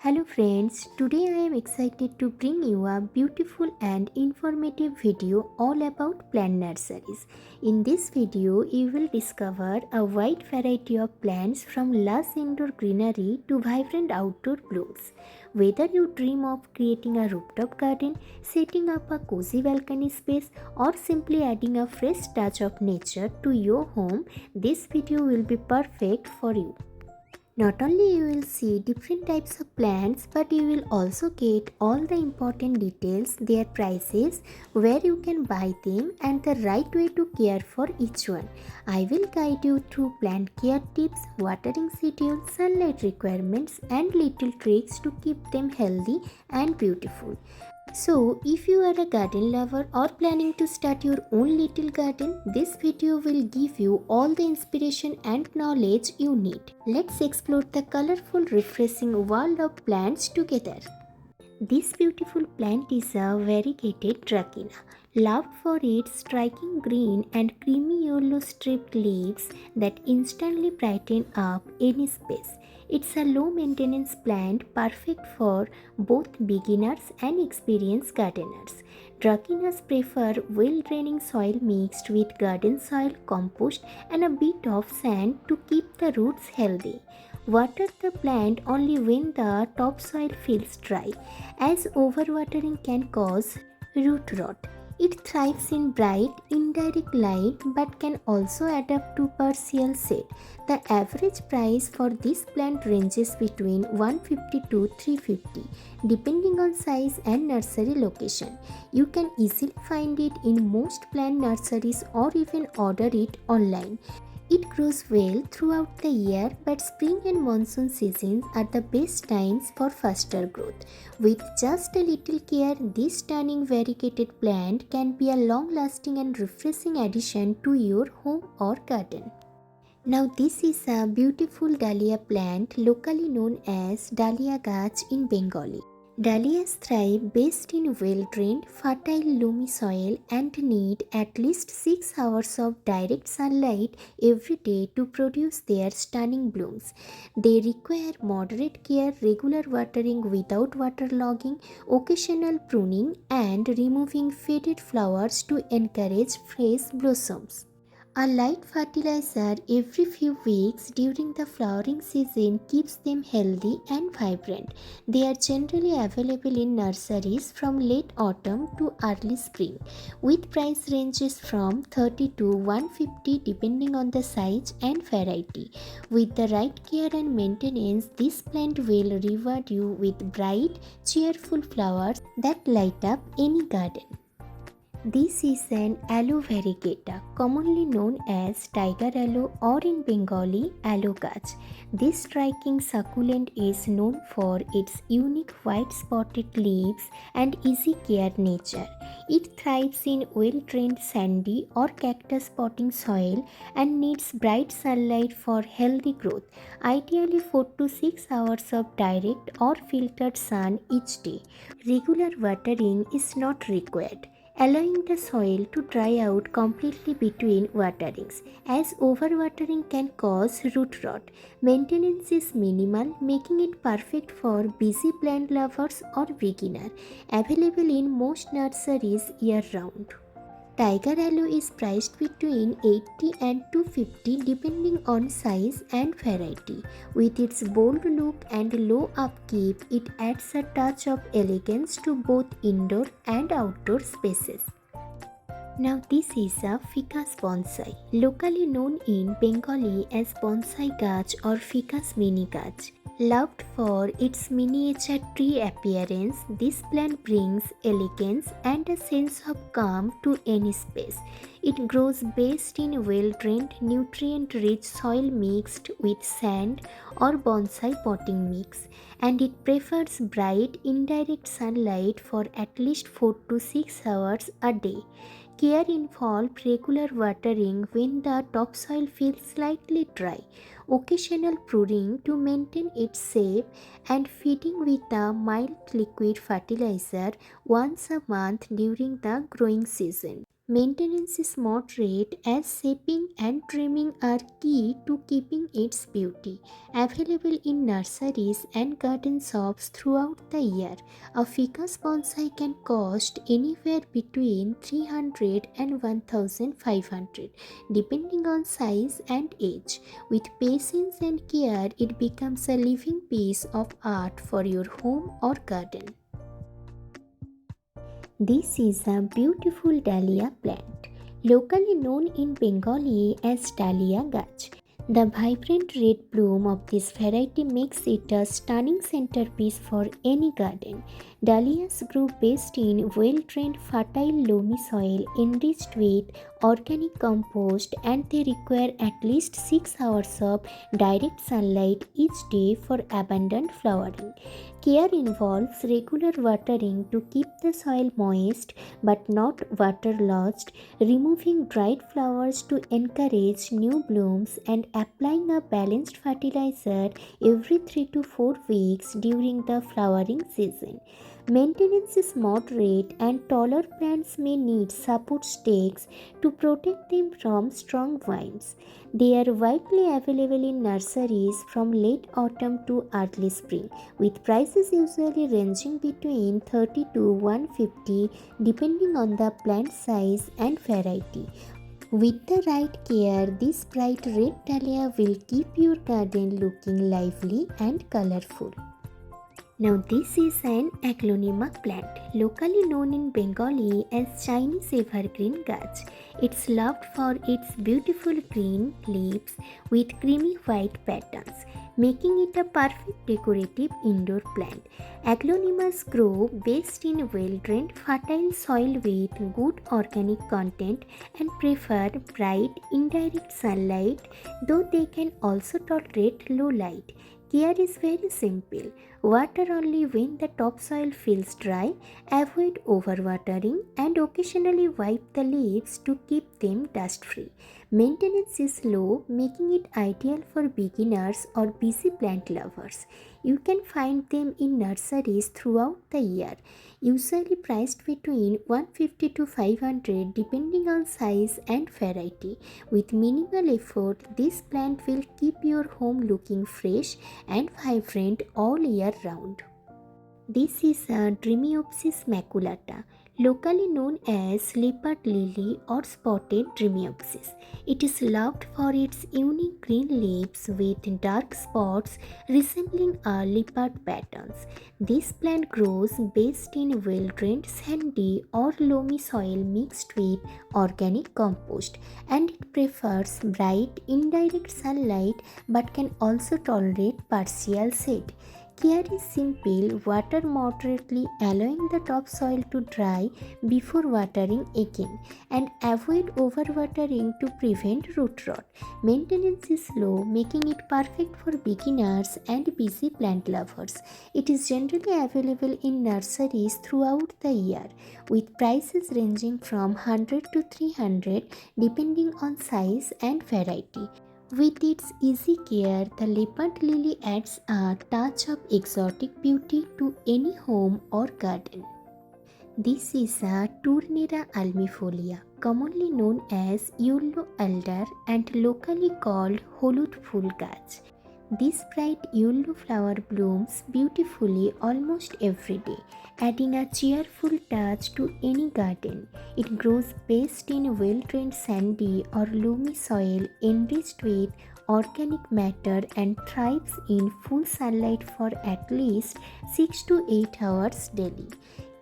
Hello friends, today I am excited to bring you a beautiful and informative video all about plant nurseries. In this video, you will discover a wide variety of plants from lush indoor greenery to vibrant outdoor blooms. Whether you dream of creating a rooftop garden, setting up a cozy balcony space, or simply adding a fresh touch of nature to your home, this video will be perfect for you. Not only you will see different types of plants, but you will also get all the important details, their prices, where you can buy them and the right way to care for each one. I will guide you through plant care tips, watering schedule, sunlight requirements and little tricks to keep them healthy and beautiful. So, if you are a garden lover or planning to start your own little garden, this video will give you all the inspiration and knowledge you need. Let's explore the colorful, refreshing world of plants together. This beautiful plant is a variegated Dracaena, loved for its striking green and creamy yellow striped leaves that instantly brighten up any space. It's a low maintenance plant perfect for both beginners and experienced gardeners. Dracaenas prefer well draining soil mixed with garden soil, compost, and a bit of sand to keep the roots healthy. Water the plant only when the topsoil feels dry, as overwatering can cause root rot. It thrives in bright, indirect light but can also adapt to partial shade. The average price for this plant ranges between 150 to 350 depending on size and nursery location. You can easily find it in most plant nurseries or even order it online. It grows well throughout the year, but spring and monsoon seasons are the best times for faster growth. With just a little care, this stunning variegated plant can be a long-lasting and refreshing addition to your home or garden. Now this is a beautiful dahlia plant locally known as Dahlia gach in Bengali. Dahlias thrive best in well-drained, fertile loamy soil and need at least 6 hours of direct sunlight every day to produce their stunning blooms. They require moderate care, regular watering without waterlogging, occasional pruning and removing faded flowers to encourage fresh blossoms. A light fertilizer every few weeks during the flowering season keeps them healthy and vibrant. They are generally available in nurseries from late autumn to early spring, with price ranges from 30 to 150 depending on the size and variety. With the right care and maintenance, this plant will reward you with bright, cheerful flowers that light up any garden. This is an Aloe Variegata, commonly known as tiger aloe or in Bengali aloe gach. This striking succulent is known for its unique white spotted leaves and easy care nature. It thrives in well-drained sandy or cactus potting soil and needs bright sunlight for healthy growth, ideally 4 to 6 hours of direct or filtered sun each day. Regular watering is not required, allowing the soil to dry out completely between waterings, as overwatering can cause root rot. Maintenance is minimal, making it perfect for busy plant lovers or beginners. Available in most nurseries year-round. Tiger aloe is priced between 80 and 250 depending on size and variety. With its bold look and low upkeep, it adds a touch of elegance to both indoor and outdoor spaces. Now this is a Ficus Bonsai, locally known in Bengali as bonsai gach or ficus mini gach. Loved for its miniature tree appearance, this plant brings elegance and a sense of calm to any space. It grows best in well-drained, nutrient-rich soil mixed with sand or bonsai potting mix, and it prefers bright, indirect sunlight for at least 4 to 6 hours a day. Care involves regular watering when the topsoil feels slightly dry, occasional pruning to maintain its shape, and feeding with a mild liquid fertilizer once a month during the growing season. Maintenance is moderate as shaping and trimming are key to keeping its beauty. Available in nurseries and garden shops throughout the year, a ficus bonsai can cost anywhere between 300 and 1500 depending on size and age. With patience and care, it becomes a living piece of art for your home or garden. This is a beautiful Dahlia plant, locally known in Bengali as Dahlia gach. The vibrant red bloom of this variety makes it a stunning centerpiece for any garden. Dahlias grow best in well-drained, fertile, loamy soil enriched with organic compost, and they require at least 6 hours of direct sunlight each day for abundant flowering. Care involves regular watering to keep the soil moist but not waterlogged, removing dried flowers to encourage new blooms, and applying a balanced fertilizer every 3 to 4 weeks during the flowering season. Maintenance is moderate, and taller plants may need support stakes to protect them from strong winds. They are widely available in nurseries from late autumn to early spring, with prices usually ranging between 30 to 150 depending on the plant size and variety. With the right care, this bright red dahlia will keep your garden looking lively and colorful. Now this is an Aglaonema plant, locally known in Bengali as Chinese evergreen gach. It's loved for its beautiful green leaves with creamy white patterns, making it a perfect decorative indoor plant. Aglaonemas grow best in well-drained, fertile soil with good organic content and prefer bright, indirect sunlight, though they can also tolerate low light. Care is very simple. Water only when the topsoil feels dry, avoid overwatering, and occasionally wipe the leaves to keep them dust free. Maintenance is low, making it ideal for beginners or busy plant lovers. You can find them in nurseries throughout the year, usually priced between 150 to 500 depending on size and variety. With minimal effort, this plant will keep your home looking fresh and vibrant all year round. This is a Dremeopsis maculata, locally known as Leopard Lily or Spotted Dremeopsis. It is loved for its unique green leaves with dark spots resembling a leopard patterns. This plant grows best in well-drained sandy or loamy soil mixed with organic compost, and it prefers bright indirect sunlight but can also tolerate partial shade. Care is simple, water moderately, allowing the topsoil to dry before watering again, and avoid overwatering to prevent root rot. Maintenance is low, making it perfect for beginners and busy plant lovers. It is generally available in nurseries throughout the year, with prices ranging from 100 to 300 depending on size and variety. With its easy care, the leopard lily adds a touch of exotic beauty to any home or garden. This is a Turnera almifolia, commonly known as yellow alder and locally called holud phul gach. This bright yellow flower blooms beautifully almost every day, adding a cheerful touch to any garden. It grows best in well-drained sandy or loamy soil enriched with organic matter and thrives in full sunlight for at least 6 to 8 hours daily.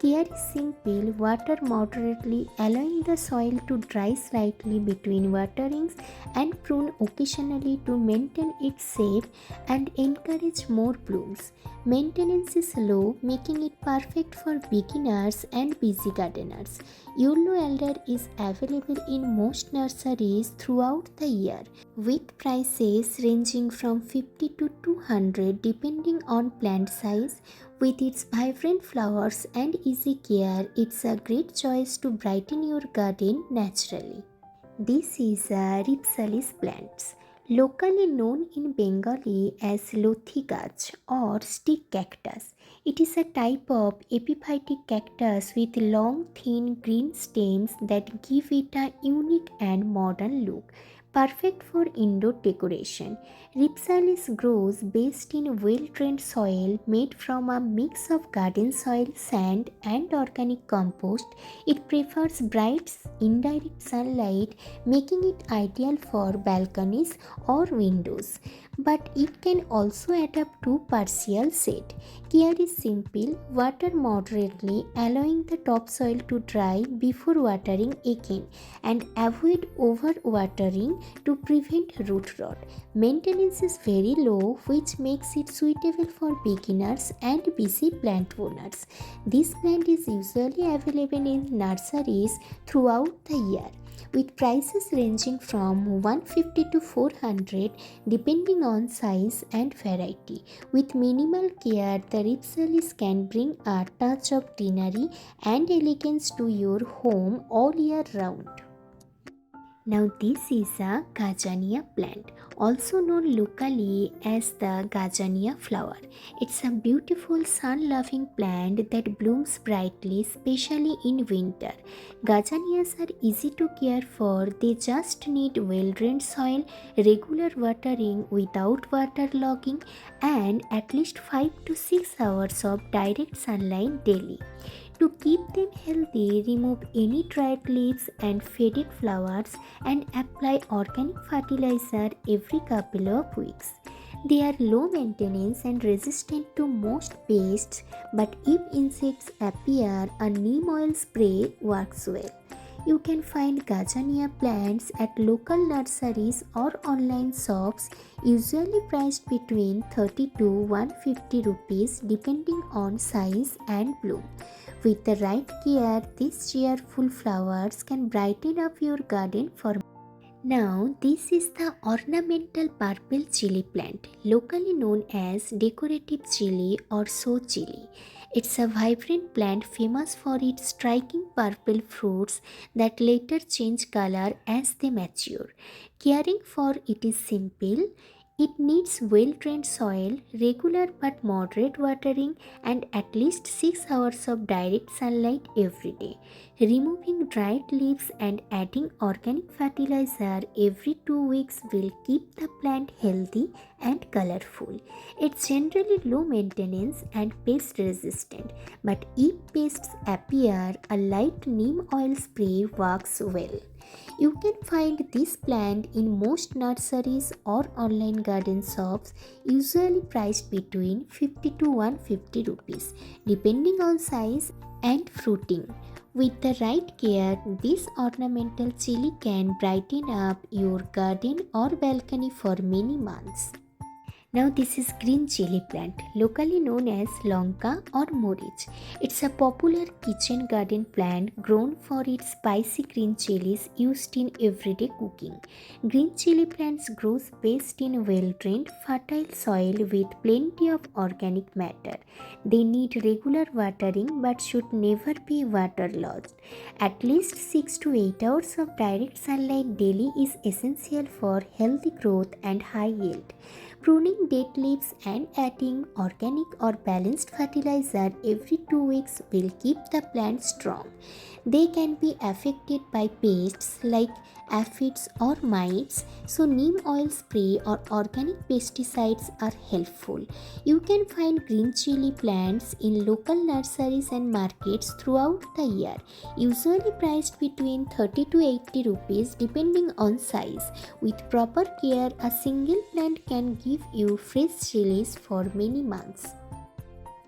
Care is simple, water moderately, allowing the soil to dry slightly between waterings, and prune occasionally to maintain its shape and encourage more blooms. Maintenance is low, making it perfect for beginners and busy gardeners. Yellow alder is available in most nurseries throughout the year, with prices ranging from 50 to 200 depending on plant size. With its vibrant flowers and easy care, it's a great choice to brighten your garden naturally. This is a Ripsalis plants, locally known in Bengali as Lothi gach or stick cactus. It is a type of epiphytic cactus with long, thin green stems that give it a unique and modern look, perfect for indoor decoration. Ripsalis grows best in well-drained soil made from a mix of garden soil, sand, and organic compost. It prefers bright, indirect sunlight, making it ideal for balconies or windows. But it can also adapt to partial shade. Care is simple: water moderately, allowing the topsoil to dry before watering again, and avoid overwatering to prevent root rot. Maintenance is very low, which makes it suitable for beginners and busy plant owners. This plant is usually available in nurseries throughout the year, with prices ranging from 150 to 400 depending on size and variety. With minimal care, the Ripsalis can bring a touch of greenery and elegance to your home all year round. Now this is a Gazania plant, also known locally as the Gazania flower. It's a beautiful sun-loving plant that blooms brightly, especially in winter. Gazanias are easy to care for. They just need well-drained soil, regular watering without waterlogging, and at least 5 to 6 hours of direct sunlight daily. To keep them healthy, remove any dried leaves and faded flowers and apply organic fertilizer every couple of weeks. They are low maintenance and resistant to most pests, but if insects appear, a neem oil spray works well. You can find Gazania plants at local nurseries or online shops, usually priced between 30 to 150 rupees depending on size and bloom. With the right care, these cheerful flowers can brighten up your garden for. Now, this is the ornamental purple chili plant, locally known as decorative chili or show chili. It's a vibrant plant famous for its striking purple fruits that later change color as they mature. Caring for it is simple. It needs well-drained soil, regular but moderate watering, and at least 6 hours of direct sunlight every day. Removing dried leaves and adding organic fertilizer every 2 weeks will keep the plant healthy and colorful. It's generally low maintenance and pest resistant, but if pests appear, a light neem oil spray works well. You can find this plant in most nurseries or online garden shops, usually priced between 50 to 150 rupees, depending on size and fruiting. With the right care, this ornamental chili can brighten up your garden or balcony for many months. Now this is green chili plant, locally known as lonka or morich. It's a popular kitchen garden plant grown for its spicy green chilies used in everyday cooking. Green chili plants grow best in well-drained, fertile soil with plenty of organic matter. They need regular watering but should never be waterlogged. At least 6 to 8 hours of direct sunlight daily is essential for healthy growth and high yield. Pruning dead leaves and adding organic or balanced fertilizer every 2 weeks will keep the plant strong. They can be affected by pests like aphids or mites, so neem oil spray or organic pesticides are helpful. You can find green chili plants in local nurseries and markets throughout the year, usually priced between 30 to 80 rupees depending on size. With proper care, a single plant can give you fresh chilies for many months.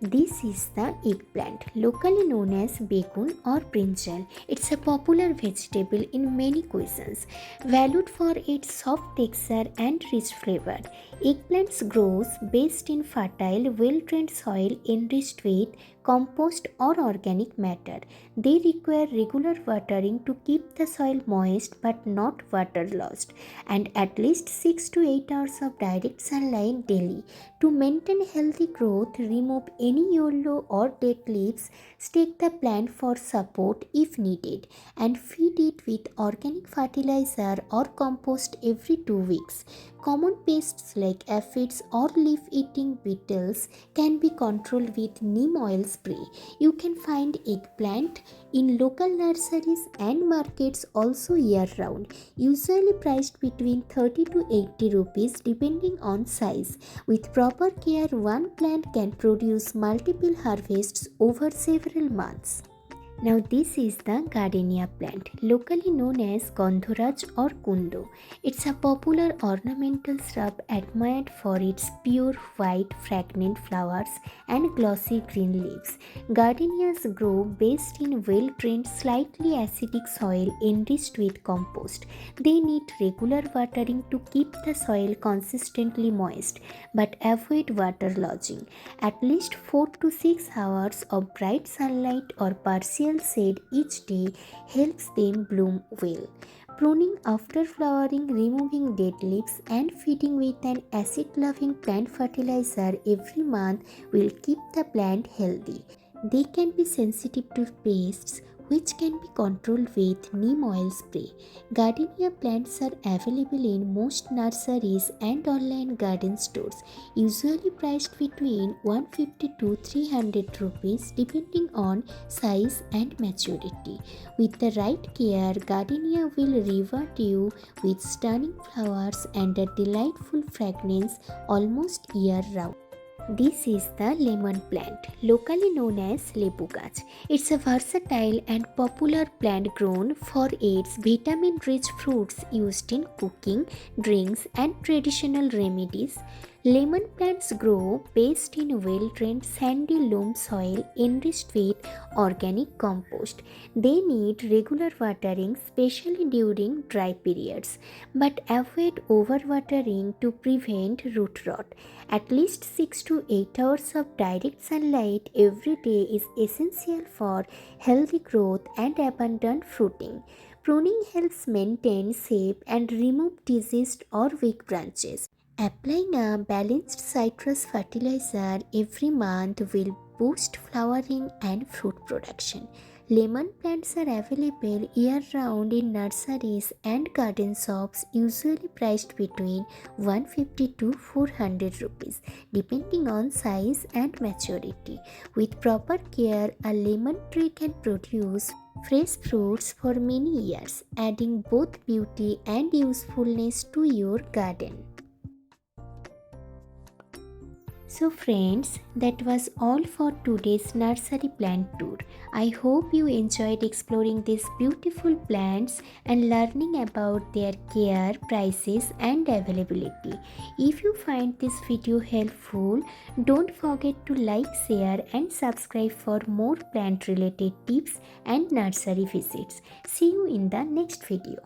This is the eggplant, locally known as begun or brinjal. It's a popular vegetable in many cuisines, valued for its soft texture and rich flavor. Eggplants grows best in fertile, well-drained soil enriched with compost or organic matter. They require regular watering to keep the soil moist but not waterlogged, and at least 6 to 8 hours of direct sunlight daily. To maintain healthy growth, remove any yellow or dead leaves, stake the plant for support if needed, and feed it with organic fertilizer or compost every 2 weeks. Common pests like aphids or leaf-eating beetles can be controlled with neem oil spray. You can find eggplant in local nurseries and markets also year-round, usually priced between 30 to 80 rupees depending on size. With proper care, one plant can produce multiple harvests over several months. Now this is the Gardenia plant, locally known as Gandharaj or Kundo. It's a popular ornamental shrub admired for its pure white fragrant flowers and glossy green leaves. Gardenias grow best in well-drained, slightly acidic soil enriched with compost. They need regular watering to keep the soil consistently moist, but avoid water lodging. At least 4 to 6 hours of bright sunlight or partial shade each day helps them bloom well. Pruning after flowering, removing dead leaves, and feeding with an acid-loving plant fertilizer every month will keep the plant healthy. They can be sensitive to pests, which can be controlled with neem oil spray. Gardenia plants are available in most nurseries and online garden stores, usually priced between 150 to 300 rupees depending on size and maturity. With the right care, Gardenia will reward you with stunning flowers and a delightful fragrance almost year-round. This is the lemon plant, locally known as lepu gach. It's a versatile and popular plant grown for its vitamin-rich fruits used in cooking, drinks, and traditional remedies. Lemon plants grow best in well-drained sandy loam soil enriched with organic compost. They need regular watering, especially during dry periods, but avoid overwatering to prevent root rot. At least 6 to 8 hours of direct sunlight every day is essential for healthy growth and abundant fruiting. Pruning helps maintain shape and remove diseased or weak branches. Applying a balanced citrus fertilizer every month will boost flowering and fruit production. Lemon plants are available year-round in nurseries and garden shops, usually priced between 150 to 400 rupees, depending on size and maturity. With proper care, a lemon tree can produce fresh fruits for many years, adding both beauty and usefulness to your garden. So friends, that was all for today's nursery plant tour. I hope you enjoyed exploring these beautiful plants and learning about their care, prices and availability. If you find this video helpful, don't forget to like, share and subscribe for more plant related tips and nursery visits. See you in the next video.